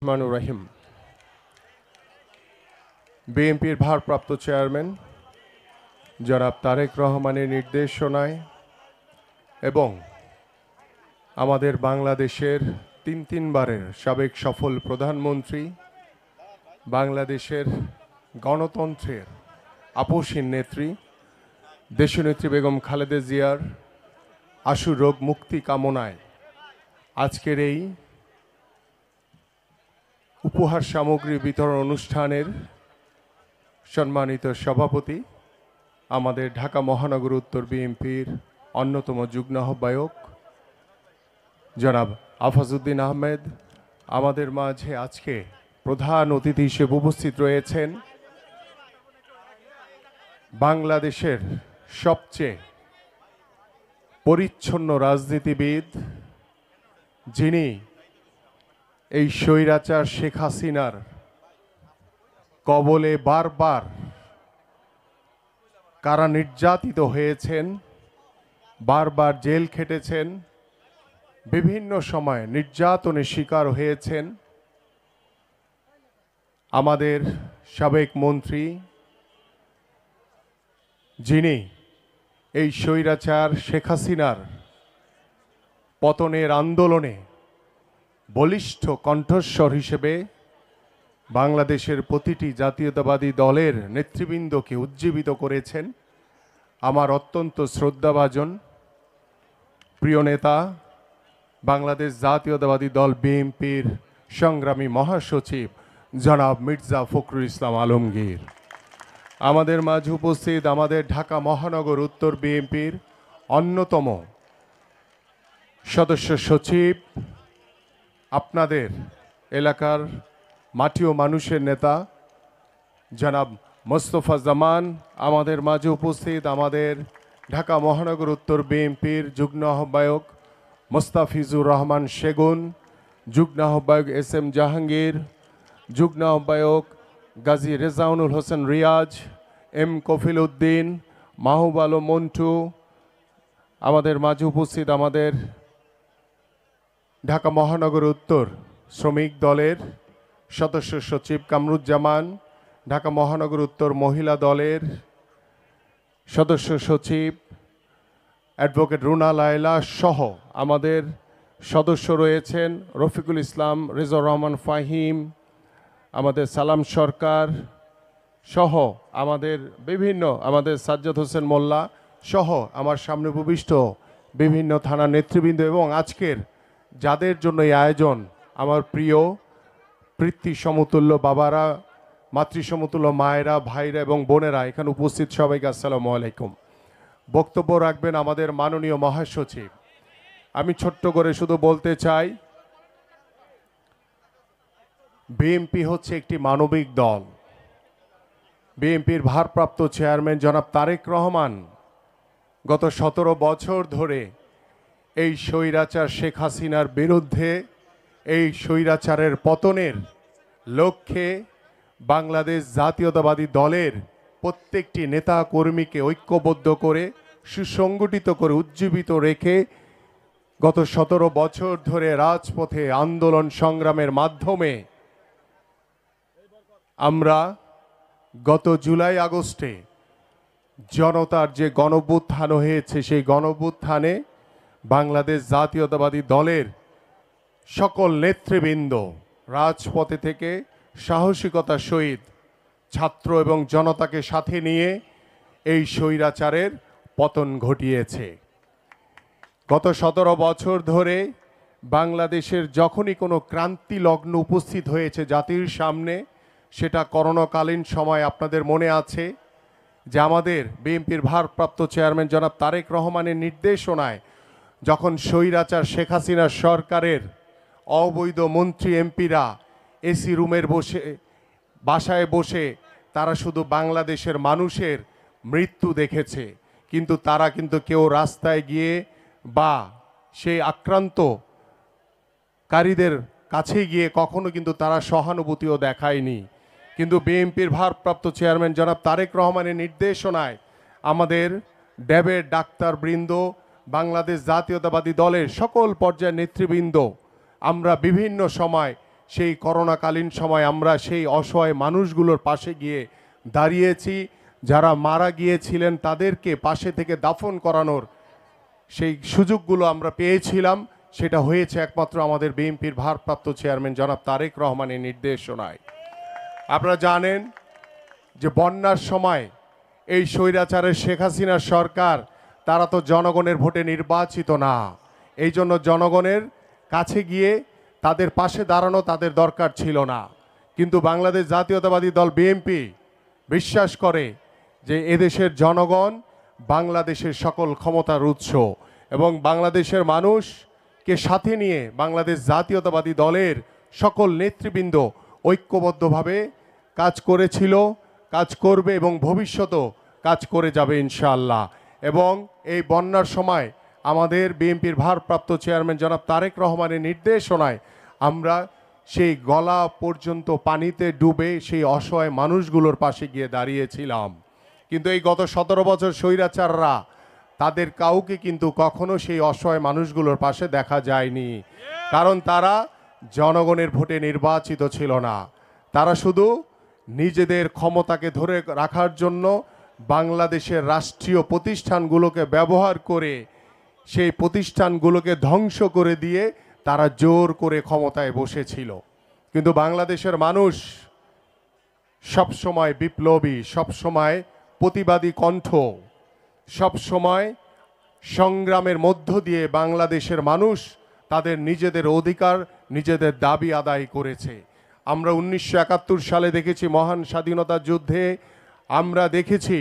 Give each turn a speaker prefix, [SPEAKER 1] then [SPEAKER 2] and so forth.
[SPEAKER 1] রহমানুর রহিম বিএনপির ভারপ্রাপ্ত চেয়ারম্যান জনাব তারেক রহমানের নির্দেশনায় এবং আমাদের বাংলাদেশের তিনবারের সাবেক সফল প্রধানমন্ত্রী, বাংলাদেশের গণতন্ত্রের আপসহীন নেত্রী দেশনেত্রী বেগম খালেদা জিয়ার আশু রোগ মুক্তি কামনায় আজকের এই উপহার সামগ্রী বিতরণ অনুষ্ঠানের সম্মানিত সভাপতি, আমাদের ঢাকা মহানগর উত্তর বিএনপির অন্যতম যুগ্ম আহ্বায়ক জনাব আফাজউদ্দিন আহমেদ, আমাদের মাঝে আজকে প্রধান অতিথি হিসেবে উপস্থিত রয়েছেন বাংলাদেশের সবচেয়ে পরিচ্ছন্ন রাজনীতিবিদ, যিনি এই স্বৈরাচার শেখ হাসিনার কবলে বারবার কারা নির্যাতিত হয়েছেন, বারবার জেল খেটেছেন, বিভিন্ন সময় নির্যাতনের শিকার হয়েছেন আমাদের সাবেক মন্ত্রী, যিনি এই স্বৈরাচার শেখ হাসিনার পতনের আন্দোলনে বলিষ্ঠ কণ্ঠস্বর হিসেবে বাংলাদেশের প্রতিটি জাতীয়তাবাদী দলের নেতৃবৃন্দকে উজ্জীবিত করেছেন। আমার অত্যন্ত শ্রদ্ধাভাজন প্রিয় নেতা, বাংলাদেশ জাতীয়তাবাদী দল বিএনপির সংগ্রামী মহাসচিব জনাব মির্জা ফখরুল ইসলাম আলমগীর, আমাদের মাঝে উপস্থিত আমাদের ঢাকা মহানগর উত্তর বিএনপির অন্যতম সদস্য সচিব, আপনাদের এলাকার মাটি ও মানুষের নেতা জনাব মোস্তফা জামান, আমাদের মাঝে উপস্থিত আমাদের ঢাকা মহানগর উত্তর বিএনপির যুগ্ম আহ্বায়ক মোস্তাফিজুর রহমান সেগুন, যুগ্ম আহ্বায়ক এস এম জাহাঙ্গীর, যুগ্ম আহ্বায়ক গাজী রেজাউনুল হোসেন রিয়াজ, এম কফিল উদ্দিন, মাহবুব আলম মন্টু, আমাদের মাঝে উপস্থিত আমাদের ঢাকা মহানগর উত্তর শ্রমিক দলের সদস্য সচিব কামরুজ্জামান, ঢাকা মহানগর উত্তর মহিলা দলের সদস্য সচিব অ্যাডভোকেট রুনা লায়লা সহ আমাদের সদস্য রয়েছেন রফিকুল ইসলাম, রেজাউর রহমান ফাহিম, আমাদের সালাম সরকার সহ আমাদের আমাদের সাজ্জাদ হোসেন মোল্লা সহ আমার সামনে উপবিষ্ট বিভিন্ন থানার নেতৃবৃন্দ এবং আজকের যাদের জন্য এই আয়োজন, আমার প্রিয় পিতৃ সমতুল্য বাবারা, মাতৃ সমতুল্য মায়েরা, ভাইরা এবং বোনেরা, এখানে উপস্থিত সবাইকে আসসালামু আলাইকুম। বক্তব্য রাখবেন আমাদের মাননীয় মহাসচিব। আমি ছোট্ট করে শুধু বলতে চাই, বিএনপি হচ্ছে একটি মানবিক দল। বিএনপির ভারপ্রাপ্ত চেয়ারম্যান জনাব তারেক রহমান গত 17 বছর ধরে এই স্বৈরাচার শেখ হাসিনার বিরুদ্ধে, এই স্বৈরাচারের পতনের লক্ষ্যে বাংলাদেশ জাতীয়তাবাদী দলের প্রত্যেকটি নেতা কর্মীকে ঐক্যবদ্ধ করে, সুসংগঠিত করে, উজ্জীবিত রেখে গত 17 বছর ধরে রাজপথে আন্দোলন সংগ্রামের মাধ্যমে আমরা গত জুলাই আগস্টে জনতার যে গণঅভ্যুত্থান হয়েছে, সেই গণঅভ্যুত্থানে বাংলাদেশ জাতীয়তাবাদী দলের সকল নেতৃবৃন্দ রাজপথে থেকে সাহসিকতার সহিত ছাত্র এবং জনতাকে সাথে নিয়ে এই স্বৈরাচারের পতন ঘটিয়েছে। গত 17 বছর ধরে বাংলাদেশের যখনই কোনো ক্রান্তি লগ্ন উপস্থিত হয়েছে জাতির সামনে, সেটা করোনাকালীন সময় আপনাদের মনে আছে যে আমাদের বিএনপির ভারপ্রাপ্ত চেয়ারম্যান জনাব তারেক রহমানের নির্দেশনায় যখন স্বৈরাচার শেখ হাসিনার সরকারের অবৈধ মন্ত্রী এমপিরা এসি রুমের বাসায় বসে তারা শুধু বাংলাদেশের মানুষের মৃত্যু দেখেছে, কিন্তু তারা কিন্তু কেউ রাস্তায় গিয়ে বা সেই আক্রান্তকারীদের কাছে গিয়ে কখনো কিন্তু তারা সহানুভূতিও দেখায়নি। কিন্তু বিএনপির ভারপ্রাপ্ত চেয়ারম্যান জনাব তারেক রহমানের নির্দেশনায় আমাদের ড্যাবের ডাক্তারবৃন্দ, বাংলাদেশ জাতীয়তাবাদী দলের সকল পর্যায়ের নেতৃবৃন্দ, আমরা বিভিন্ন সময় সেই করোনাকালীন সময় আমরা সেই অসহায় মানুষগুলোর পাশে গিয়ে দাঁড়িয়েছি। যারা মারা গিয়েছিলেন তাদেরকে পাশে থেকে দাফন করানোর সেই সুযোগগুলো আমরা পেয়েছিলাম। সেটা হয়েছে একমাত্র আমাদের বিএনপির ভারপ্রাপ্ত চেয়ারম্যান জনাব তারেক রহমানের নির্দেশনায়। আপনারা জানেন যে বন্যার সময় এই স্বৈরাচারের শেখ হাসিনার সরকার, তারা তো জনগণের ভোটে নির্বাচিত না। এই জন্য জনগণের কাছে গিয়ে তাদের পাশে দাঁড়ানো তাদের দরকার ছিল না। কিন্তু বাংলাদেশ জাতীয়তাবাদী দল বিএনপি বিশ্বাস করে যে এদেশের জনগণ বাংলাদেশের সকল ক্ষমতার উৎস, এবং বাংলাদেশের মানুষকে সাথে নিয়ে বাংলাদেশ জাতীয়তাবাদী দলের সকল নেতৃবৃন্দ ঐক্যবদ্ধভাবে কাজ করেছিল, কাজ করবে এবং ভবিষ্যতেও কাজ করে যাবে ইনশাআল্লাহ। এবং এই বন্যার সময় আমাদের বিএনপির ভারপ্রাপ্ত চেয়ারম্যান জনাব তারেক রহমানের নির্দেশনায় আমরা সেই গলা পর্যন্ত পানিতে ডুবে সেই অসহায় মানুষগুলোর পাশে গিয়ে দাঁড়িয়েছিলাম। কিন্তু এই গত 17 বছর স্বৈরাচাররা, তাদের কাউকে কিন্তু কখনো সেই অসহায় মানুষগুলোর পাশে দেখা যায়নি, কারণ তারা জনগণের ভোটে নির্বাচিত ছিল না। তারা শুধু নিজেদের ক্ষমতাকে ধরে রাখার জন্য বাংলাদেশের রাষ্ট্রীয় প্রতিষ্ঠানগুলোকে ব্যবহার করে সেই প্রতিষ্ঠানগুলোকে ধ্বংস করে দিয়ে তারা জোর করে ক্ষমতায় বসেছিল। কিন্তু বাংলাদেশের মানুষ সবসময় বিপ্লবী, সবসময় প্রতিবাদী কণ্ঠ, সবসময় সংগ্রামের মধ্য দিয়ে বাংলাদেশের মানুষ তাদের নিজেদের অধিকার, নিজেদের দাবি আদায় করেছে। আমরা 1971 সালে দেখেছি মহান স্বাধীনতা যুদ্ধে, আমরা দেখেছি